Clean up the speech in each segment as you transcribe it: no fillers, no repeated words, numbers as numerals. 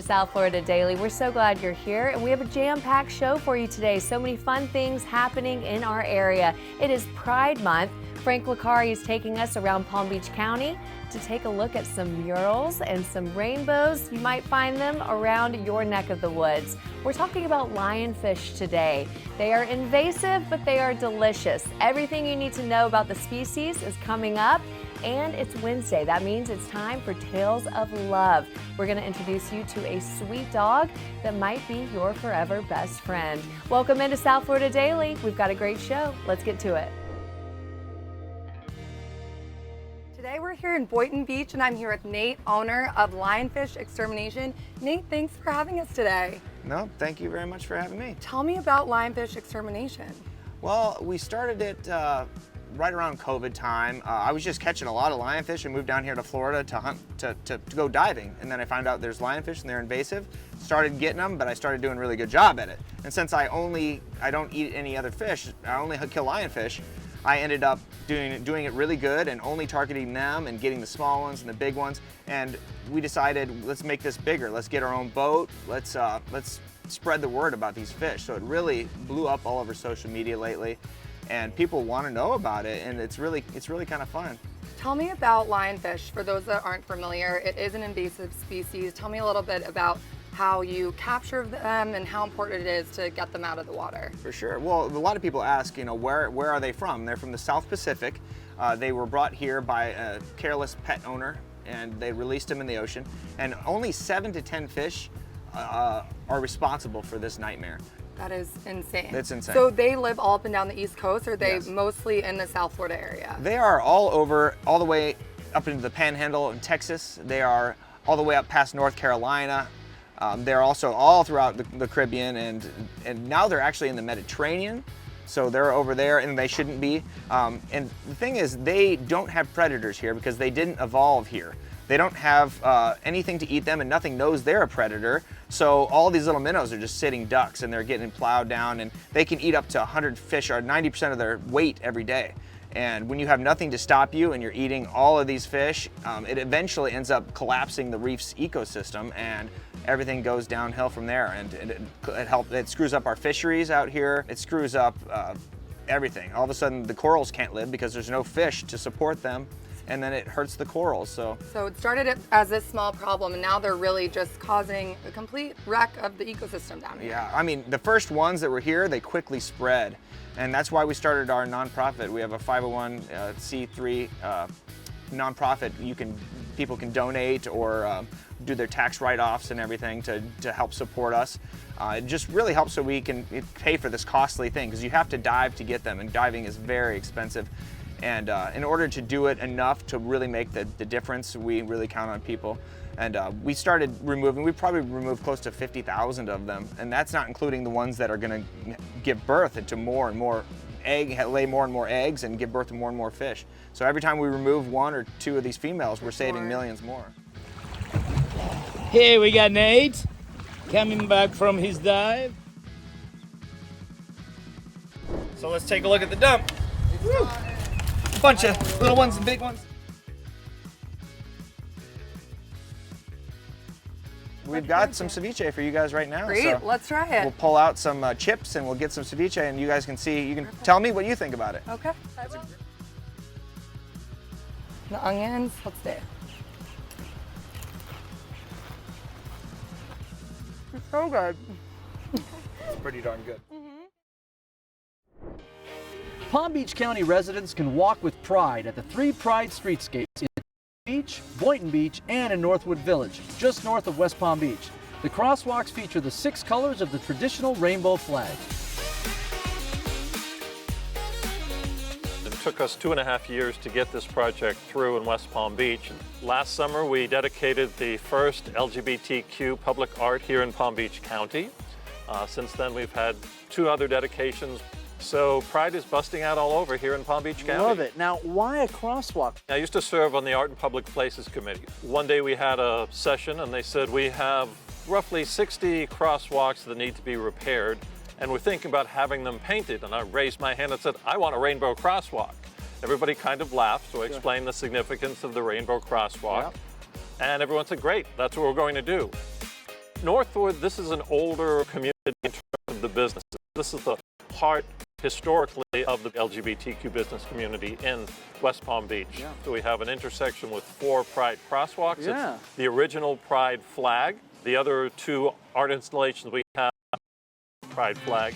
South Florida Daily. We're so glad you're here, and we have a jam-packed show for you today. So many fun things happening in our area. It is Pride Month. Frank Licari is taking us around Palm Beach County to take a look at some murals and some rainbows. You might find them around your neck of the woods. We're talking about lionfish today. They are invasive, but they are delicious. Everything you need to know about the species is coming up. And it's Wednesday. That means it's time for Tales of Love. We're going to introduce you to a sweet dog that might be your forever best friend. Welcome into South Florida Daily. We've got a great show. Let's get to it. Today we're here in Boynton Beach, and I'm here with Nate, owner of Lionfish Extermination. Nate, thanks for having us today. No, thank you very much for having me. Tell me about Lionfish Extermination. Well, we started it right around COVID time. I was just catching a lot of lionfish and moved down here to Florida to hunt, to go diving. And then I found out there's lionfish and they're invasive. Started getting them, but I started doing a really good job at it. And since I don't eat any other fish, I only kill lionfish, I ended up doing it really good and only targeting them and getting the small ones and the big ones. And we decided, let's make this bigger. Let's get our own boat. Let's spread the word about these fish. So it really blew up all over social media lately. And people want to know about it, and it's really kind of fun. Tell me about lionfish. For those that aren't familiar, it is an invasive species. Tell me a little bit about how you capture them and how important it is to get them out of the water. For sure. Well, a lot of people ask, where are they from? They're from the South Pacific. They were brought here by a careless pet owner, and they released them in the ocean. And only 7 to 10 fish are responsible for this nightmare. That is insane. It's insane. So they live all up and down the East Coast, or are they Yes. mostly in the South Florida area? They are all over, all the way up into the Panhandle in Texas. They are all the way up past North Carolina. They're also all throughout the Caribbean, and now they're actually in the Mediterranean. So they're over there, and they shouldn't be. And the thing is, they don't have predators here because they didn't evolve here. They don't have anything to eat them, and nothing knows they're a predator. So all these little minnows are just sitting ducks, and they're getting plowed down, and they can eat up to 100 fish, or 90% of their weight every day. And when you have nothing to stop you and you're eating all of these fish, it eventually ends up collapsing the reef's ecosystem, and everything goes downhill from there. And it screws up our fisheries out here. It screws up everything. All of a sudden, the corals can't live because there's no fish to support them. And then it hurts the corals. So it started as a small problem, and now they're really just causing a complete wreck of the ecosystem down here. Yeah, I mean, the first ones that were here, they quickly spread. And that's why we started our nonprofit. We have a 501c3 nonprofit. People can donate or do their tax write-offs and everything to help support us. It just really helps so we can pay for this costly thing, because you have to dive to get them, and diving is very expensive. And in order to do it enough to really make the difference, we really count on people. And we started removing, we probably removed close to 50,000 of them. And that's not including the ones that are gonna give birth to more and more lay more and more eggs and give birth to more and more fish. So every time we remove 1 or 2 of these females, we're saving millions more. Here we got Nate, coming back from his dive. So let's take a look at the dump. Woo. A bunch of little ones and big ones. We've got some ceviche for you guys right now. Great, so let's try it. We'll pull out some chips and we'll get some ceviche, and you guys can see, you can tell me what you think about it. Okay. The onions, let's see. It's so good. It's pretty darn good. Palm Beach County residents can walk with pride at the 3 Pride streetscapes in Beach, Boynton Beach, and in Northwood Village, just north of West Palm Beach. The crosswalks feature the 6 colors of the traditional rainbow flag. It took us 2.5 years to get this project through in West Palm Beach. Last summer, we dedicated the first LGBTQ public art here in Palm Beach County. Since then, we've had 2 other dedications. So Pride is busting out all over here in Palm Beach County. Love it. Now, why a crosswalk? I used to serve on the Art and Public Places Committee. One day we had a session and they said we have roughly 60 crosswalks that need to be repaired, and we're thinking about having them painted. And I raised my hand and said, I want a rainbow crosswalk. Everybody kind of laughed, so I explained the significance of the rainbow crosswalk. And everyone said, great, that's what we're going to do. Northwood, this is an older community in terms of the business. This is the heart, historically, of the LGBTQ business community in West Palm Beach. Yeah. So we have an intersection with 4 Pride crosswalks. Yeah. It's the original Pride flag. The other 2 art installations we have, Pride flag.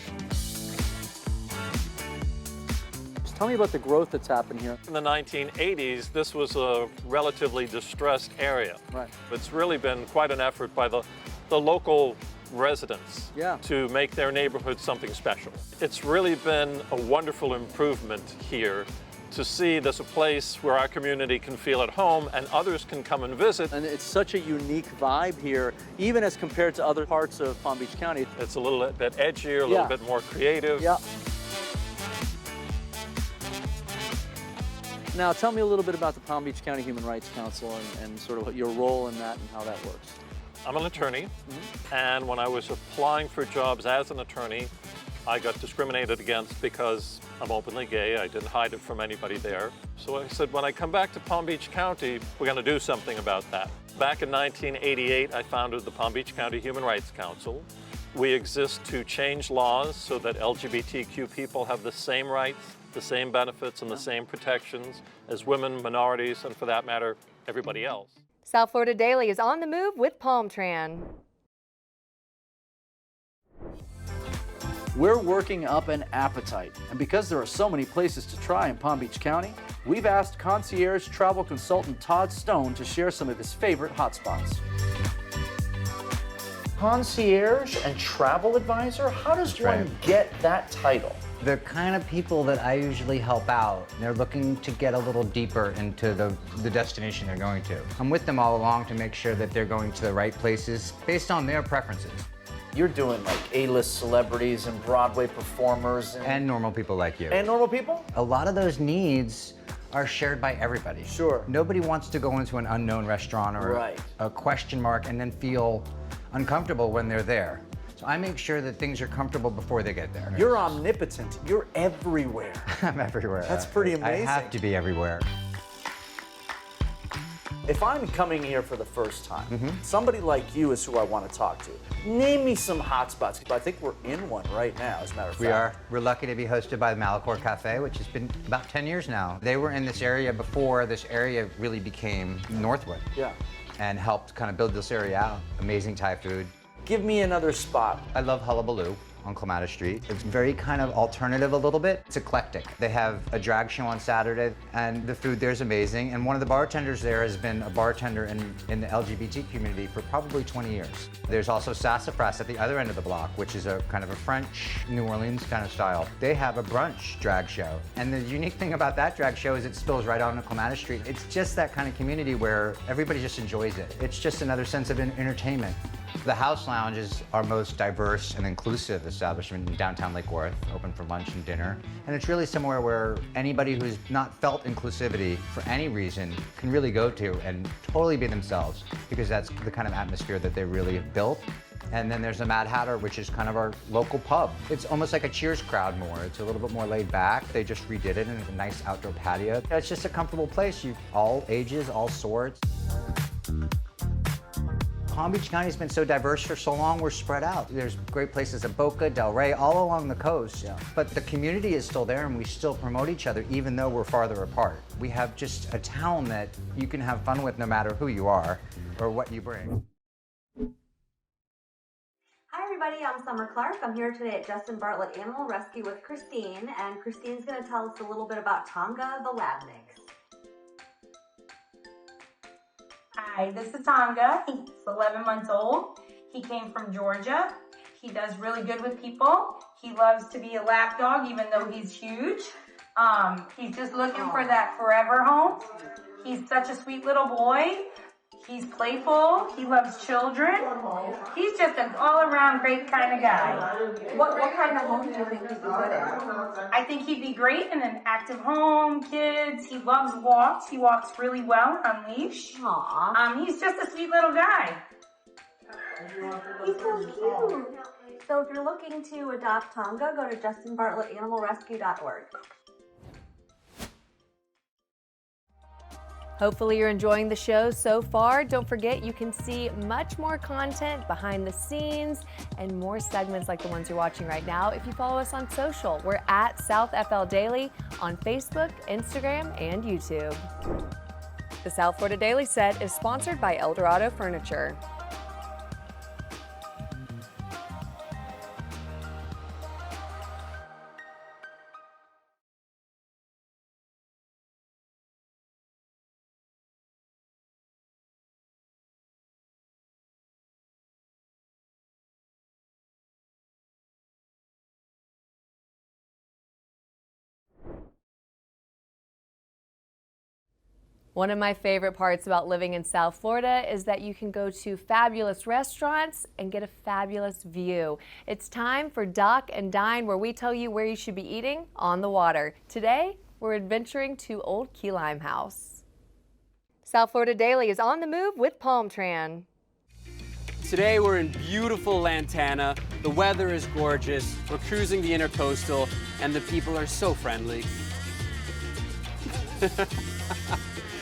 Just tell me about the growth that's happened here. In the 1980s, this was a relatively distressed area. Right. It's really been quite an effort by the local residents Yeah. to make their neighborhood something special. It's really been a wonderful improvement here to see there's a place where our community can feel at home and others can come and visit. And it's such a unique vibe here, even as compared to other parts of Palm Beach County. It's a little bit edgier, a Yeah. little bit more creative. Yeah. Now, tell me a little bit about the Palm Beach County Human Rights Council and sort of your role in that and how that works. I'm an attorney, and when I was applying for jobs as an attorney, I got discriminated against because I'm openly gay. I didn't hide it from anybody there. So I said, when I come back to Palm Beach County, we're going to do something about that. Back in 1988, I founded the Palm Beach County Human Rights Council. We exist to change laws so that LGBTQ people have the same rights, the same benefits, and the same protections as women, minorities, and for that matter, everybody else. South Florida Daily is on the move with Palmtran. We're working up an appetite, and because there are so many places to try in Palm Beach County, we've asked concierge travel consultant Todd Stone to share some of his favorite hotspots. Concierge and travel advisor? How does one get that title? The kind of people that I usually help out, they're looking to get a little deeper into the destination they're going to. I'm with them all along to make sure that they're going to the right places based on their preferences. You're doing like A-list celebrities and Broadway performers And normal people like you. and normal people? A lot of those needs are shared by everybody. Sure. Nobody wants to go into an unknown restaurant or Right. a question mark and then feel uncomfortable when they're there. So I make sure that things are comfortable before they get there. You're omnipotent. You're everywhere. I'm everywhere. That's pretty I amazing. have to be everywhere. If I'm coming here for the first time, somebody like you is who I want to talk to. Name me some hot spots. I think we're in one right now, as a matter of fact. We are. We're lucky to be hosted by the Malachor Cafe, which has been about 10 years now. They were in this area before this area really became Northwood. Yeah. And helped kind of build this area out. Amazing Thai food. Give me another spot. I love Hullabaloo on Clematis Street. It's very kind of alternative a little bit. It's eclectic. They have a drag show on Saturday, and the food there is amazing. And one of the bartenders there has been a bartender in the LGBT community for probably 20 years. There's also Sassafras at the other end of the block, which is a kind of a French New Orleans kind of style. They have a brunch drag show. And the unique thing about that drag show is it spills right onto Clematis Street. It's just that kind of community where everybody just enjoys it. It's just another sense of entertainment. The House Lounge is our most diverse and inclusive establishment in downtown Lake Worth, open for lunch and dinner. And it's really somewhere where anybody who's not felt inclusivity for any reason can really go to and totally be themselves, because that's the kind of atmosphere that they really have built. And then there's the Mad Hatter, which is kind of our local pub. It's almost like a Cheers crowd more. It's a little bit more laid back. They just redid it, and it's a nice outdoor patio. It's just a comfortable place. All ages, all sorts. Palm Beach County has been so diverse for so long, we're spread out. There's great places at Boca, Delray, all along the coast. Yeah. But the community is still there, and we still promote each other even though we're farther apart. We have just a town that you can have fun with no matter who you are or what you bring. Hi everybody, I'm Summer Clark. I'm here today at Justin Bartlett Animal Rescue with Christine, and Christine's going to tell us a little bit about Tonga the Lab Mix. Hi, this is Tonga. He's 11 months old. He came from Georgia. He does really good with people. He loves to be a lap dog even though he's huge. He's just looking for that forever home. He's such a sweet little boy. He's playful. He loves children. He's just an all-around great kind of guy. What kind of home do you think he'd be good at? I think he'd be great in an active home, kids. He loves walks. He walks really well on leash. Aww. He's just a sweet little guy. He's so cute. So if you're looking to adopt Tonga, go to justinbartlettanimalrescue.org. Hopefully you're enjoying the show so far. Don't forget you can see much more content behind the scenes and more segments like the ones you're watching right now if you follow us on social. We're at South FL Daily on Facebook, Instagram, and YouTube. The South Florida Daily set is sponsored by Eldorado Furniture. One of my favorite parts about living in South Florida is that you can go to fabulous restaurants and get a fabulous view. It's time for Dock and Dine, where we tell you where you should be eating on the water. Today, we're adventuring to Old Key Lime House. South Florida Daily is on the move with Palm Tran. Today we're in beautiful Lantana. The weather is gorgeous. We're cruising the Intercoastal, and the people are so friendly.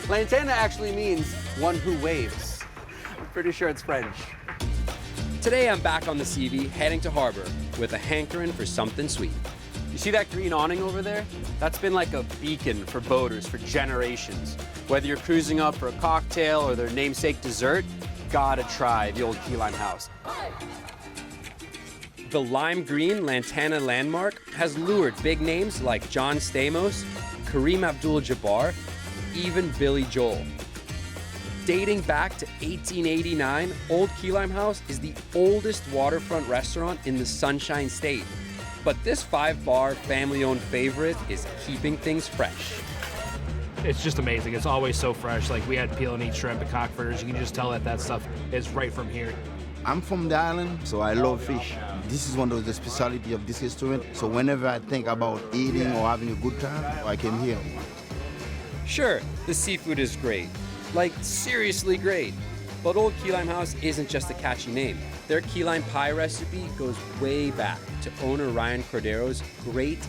Lantana actually means one who waves. I'm pretty sure it's French. Today I'm back on the CV, heading to harbor with a hankering for something sweet. You see that green awning over there? That's been like a beacon for boaters for generations. Whether you're cruising up for a cocktail or their namesake dessert, gotta try the Old Key Lime House. The lime green Lantana landmark has lured big names like John Stamos, Kareem Abdul-Jabbar, even Billy Joel. Dating back to 1889, Old Key Lime House is the oldest waterfront restaurant in the Sunshine State. But this 5-bar family-owned favorite is keeping things fresh. It's just amazing. It's always so fresh. Like we had peel and eat shrimp at Cockforders. You can just tell that that stuff is right from here. I'm from the island, so I love fish. This is one of the specialty of this restaurant. So whenever I think about eating or having a good time, I came here. Sure, the seafood is great. Like, seriously great. But Old Key Lime House isn't just a catchy name. Their key lime pie recipe goes way back to owner Ryan Cordero's great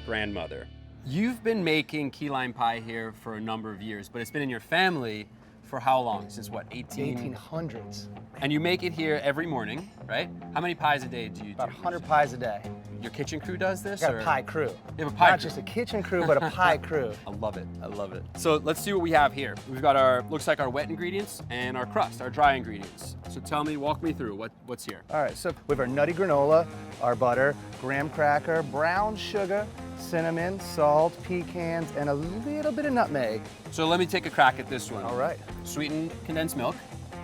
grandmother. You've been making key lime pie here for a number of years, but it's been in your family for how long? Since what, 1800s. And you make it here every morning, right? How many pies a day do you do? About 100 pies a day. Your kitchen crew does this? Got a pie crew. You have a pie Not crew. just a kitchen crew, but a pie crew. I love it, I love it. So let's see what we have here. We've got our, looks like our wet ingredients and our crust, our dry ingredients. So tell me, walk me through, what's here? All right, so we have our nutty granola, our butter, graham cracker, brown sugar, cinnamon, salt, pecans, and a little bit of nutmeg. So let me take a crack at this one. All right. Sweetened condensed milk,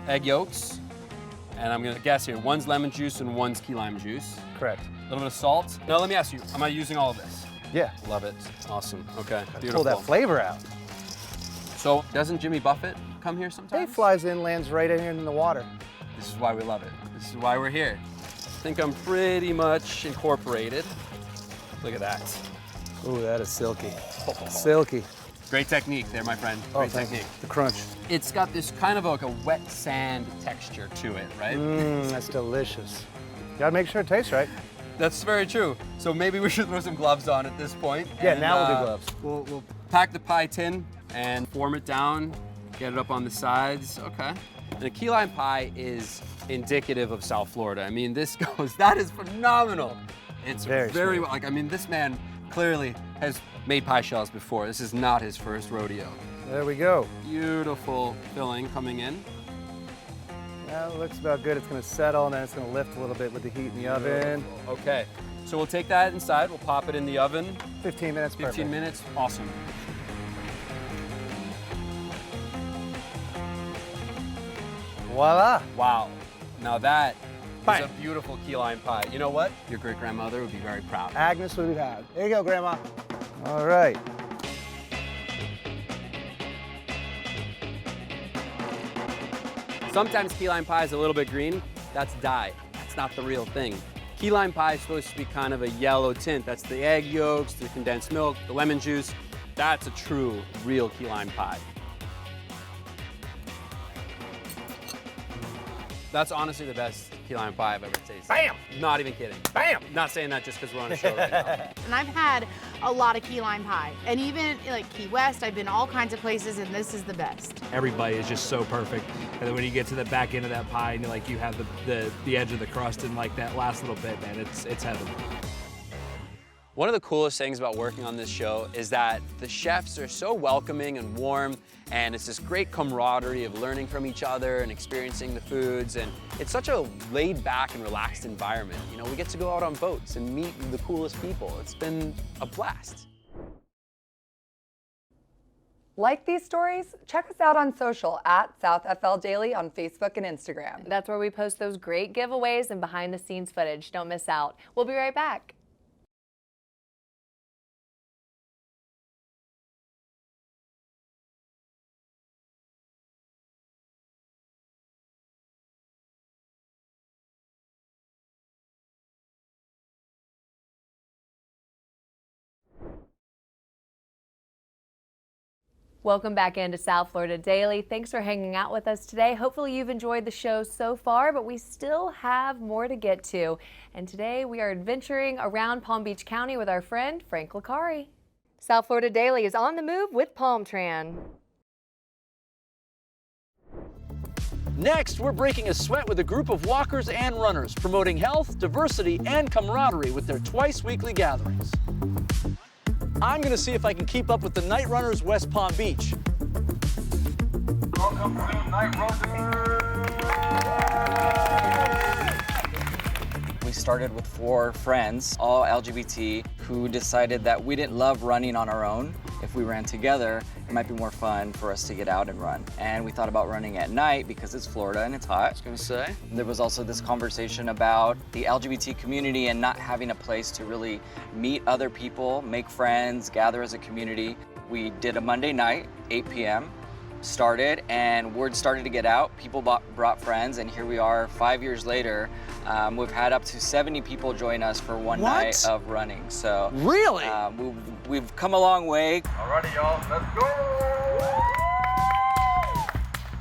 egg yolks, and I'm gonna guess here, one's lemon juice and one's key lime juice. Correct. A little bit of salt. Now let me ask you, am I using all of this? Yeah. Love it, awesome, okay, beautiful. Pull that flavor out. So doesn't Jimmy Buffett come here sometimes? He flies in, lands right in here in the water. This is why we love it. This is why we're here. I think I'm pretty much incorporated. Look at that. Ooh, that is silky. Silky. Great technique there, my friend. Oh, Great thank technique. you. The crunch. It's got this kind of like a wet sand texture to it, right? Mmm, that's delicious. You gotta make sure it tastes right. That's very true. So maybe we should throw some gloves on at this point. Yeah, and, now we'll do gloves. We'll pack the pie tin and form it down, get it up on the sides. Okay. And a key lime pie is indicative of South Florida. I mean, this goes, that is phenomenal. It's very well, like, I mean, this man clearly has made pie shells before. This is not his first rodeo. There we go. Beautiful filling coming in. Yeah, it looks about good. It's gonna settle and then it's gonna lift a little bit with the heat in the oven. Okay, so we'll take that inside, we'll pop it in the oven. 15 minutes, 15 minutes, awesome. Voila. Wow, now that is a beautiful key lime pie. You know what? Your great-grandmother would be very proud. Agnes would be proud. There you go, Grandma. All right. Sometimes key lime pie is a little bit green. That's dye. That's not the real thing. Key lime pie is supposed to be kind of a yellow tint. That's the egg yolks, the condensed milk, the lemon juice. That's a true, real key lime pie. That's honestly the best key lime pie I've ever tasted. Bam! Not even kidding. Bam! Not saying that just because we're on a show right now. And I've had a lot of key lime pie. And even like Key West, I've been all kinds of places, and this is the best. Every bite is just so perfect. And then when you get to the back end of that pie and like you have the edge of the crust and like that last little bit, man, it's heaven. One of the coolest things about working on this show is that the chefs are so welcoming and warm, and it's this great camaraderie of learning from each other and experiencing the foods, and it's such a laid back and relaxed environment. You know, we get to go out on boats and meet the coolest people. It's been a blast. Like these stories? Check us out on social at South FL Daily on Facebook and Instagram. That's where we post those great giveaways and behind the scenes footage. Don't miss out. We'll be right back. Welcome back into South Florida Daily. Thanks for hanging out with us today. Hopefully you've enjoyed the show so far, but we still have more to get to. And today we are adventuring around Palm Beach County with our friend Frank Licari. South Florida Daily is on the move with Palmtran. Next, we're breaking a sweat with a group of walkers and runners, promoting health, diversity, and camaraderie with their twice-weekly gatherings. I'm going to see if I can keep up with the Night Runners West Palm Beach. Welcome to Night Runners! We started with 4 friends, all LGBT, who decided that we didn't love running on our own. If we ran together, it might be more fun for us to get out and run. And we thought about running at night because it's Florida and it's hot. I was gonna say. There was also this conversation about the LGBT community and not having a place to really meet other people, make friends, gather as a community. We did a Monday night, 8 p.m. started, and word started to get out. People brought friends, and here we are 5 years later. We've had up to 70 people join us for one night of running. So really, we've come a long way. Alrighty, y'all, let's go!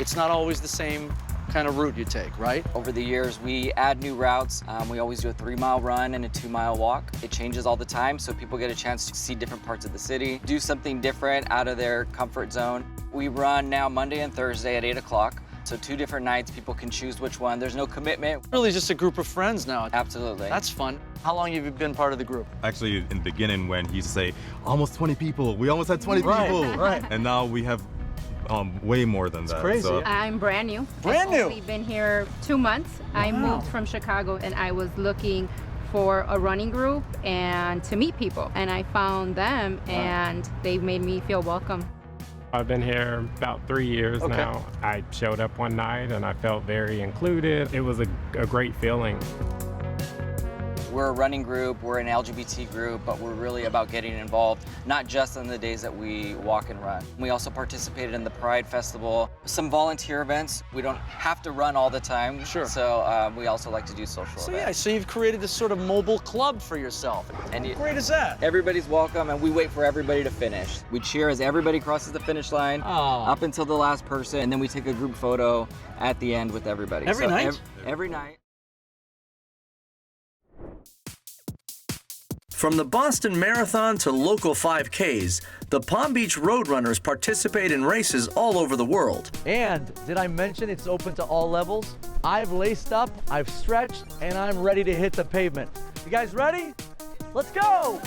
It's not always the same kind of route you take, right? Over the years, we add new routes. We always do a 3-mile run and a 2-mile walk. It changes all the time, so people get a chance to see different parts of the city, do something different out of their comfort zone. We run now Monday and Thursday at 8 o'clock. So 2 different nights, people can choose which one. There's no commitment. Really just a group of friends now. Absolutely. That's fun. How long have you been part of the group? Actually, in the beginning when he used to say, almost 20 people. We almost had 20 people. Right. And now we have way more than that. Crazy. So. I'm brand new. Brand new? I've only been here 2 months. I moved from Chicago and I was looking for a running group and to meet people. And I found them and they made me feel welcome. I've been here about 3 years now. I showed up one night and I felt very included. It was a great feeling. We're a running group, we're an LGBT group, but we're really about getting involved, not just on the days that we walk and run. We also participated in the Pride Festival, some volunteer events. We don't have to run all the time, sure. So we also like to do social So events. yeah, so you've created this sort of mobile club for yourself. And How great is that? Everybody's welcome, and we wait for everybody to finish. We cheer as everybody crosses the finish line, up until the last person, and then we take a group photo at the end with everybody. Every night? Every night. From the Boston Marathon to local 5Ks, the Palm Beach Roadrunners participate in races all over the world. And did I mention it's open to all levels? I've laced up, I've stretched, and I'm ready to hit the pavement. You guys ready? Let's go!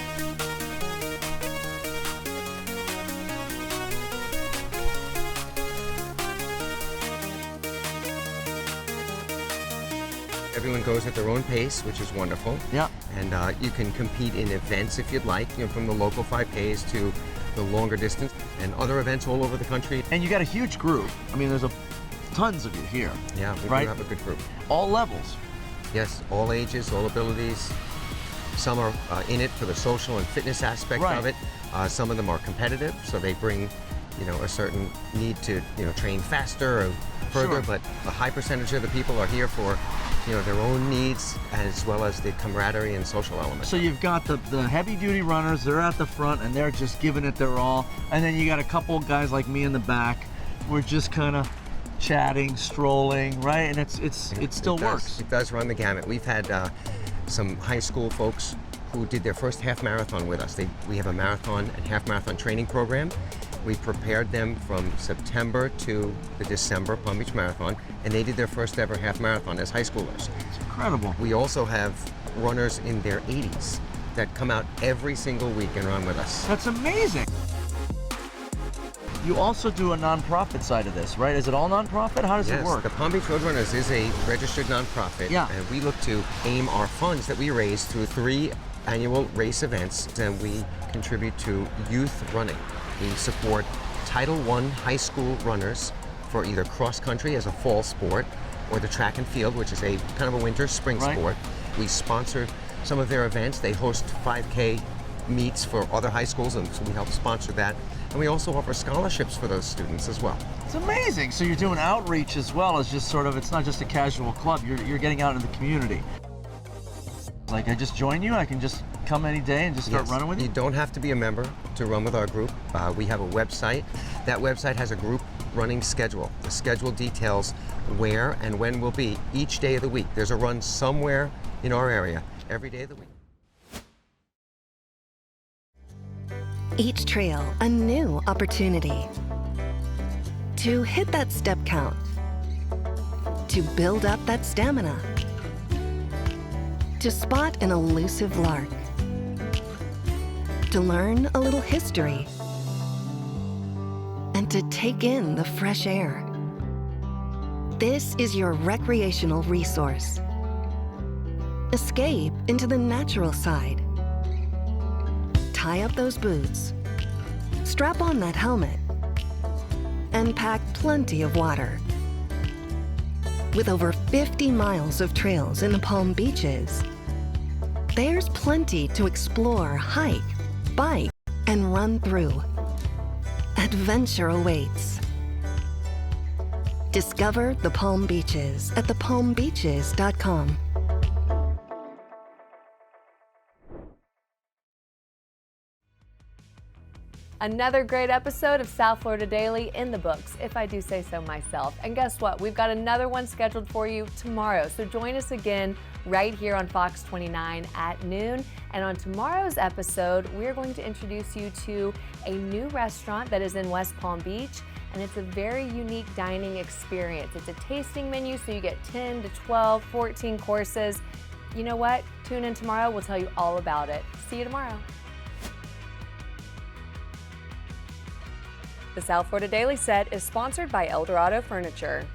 Everyone goes at their own pace, which is wonderful. Yeah. And you can compete in events if you'd like, from the local 5Ks to the longer distance and other events all over the country. And you got a huge group. I mean, there's tons of you here. Yeah, we right? do have a good group. All levels. Yes, all ages, all abilities. Some are in it for the social and fitness aspect of it. Some of them are competitive, so they bring, a certain need to, train faster or further. But a high percentage of the people are here for, their own needs as well as the camaraderie and social element. So you've got the heavy-duty runners, they're at the front and they're just giving it their all. And then you got a couple guys like me in the back. We're just kind of chatting, strolling, right? And it still works. It does run the gamut. We've had some high school folks who did their first half marathon with us. We have a marathon and half marathon training program. We prepared them from September to the December Palm Beach Marathon, and they did their first ever half marathon as high schoolers. It's incredible. We also have runners in their 80s that come out every single week and run with us. That's amazing. You also do a nonprofit side of this, right? Is it all nonprofit? How does it work? The Palm Beach Roadrunners is a registered nonprofit, and we look to aim our funds that we raise through 3 annual race events, and we contribute to youth running. We support Title I high school runners for either cross country as a fall sport or the track and field, which is a kind of a winter spring sport. We sponsor some of their events. They host 5K meets for other high schools, and so we help sponsor that. And we also offer scholarships for those students as well. It's amazing. So you're doing outreach as well as just sort of, it's not just a casual club, you're getting out into the community. Like, I just join you, I can just come any day and just start running with you? You don't have to be a member to run with our group. We have a website. That website has a group running schedule. The schedule details where and when we'll be each day of the week. There's a run somewhere in our area every day of the week. Each trail a new opportunity to hit that step count, to build up that stamina, to spot an elusive lark, to learn a little history, and to take in the fresh air. This is your recreational resource. Escape into the natural side. Tie up those boots, strap on that helmet, and pack plenty of water. With over 50 miles of trails in the Palm Beaches, there's plenty to explore, hike, bike, and run through. Adventure awaits. Discover the Palm Beaches at thepalmbeaches.com. Another great episode of South Florida Daily in the books, if I do say so myself. And guess what? We've got another one scheduled for you tomorrow. So join us again right here on Fox 29 at noon. And on tomorrow's episode, we're going to introduce you to a new restaurant that is in West Palm Beach. And it's a very unique dining experience. It's a tasting menu, so you get 10 to 12, 14 courses. You know what? Tune in tomorrow. We'll tell you all about it. See you tomorrow. The South Florida Daily Set is sponsored by Eldorado Furniture.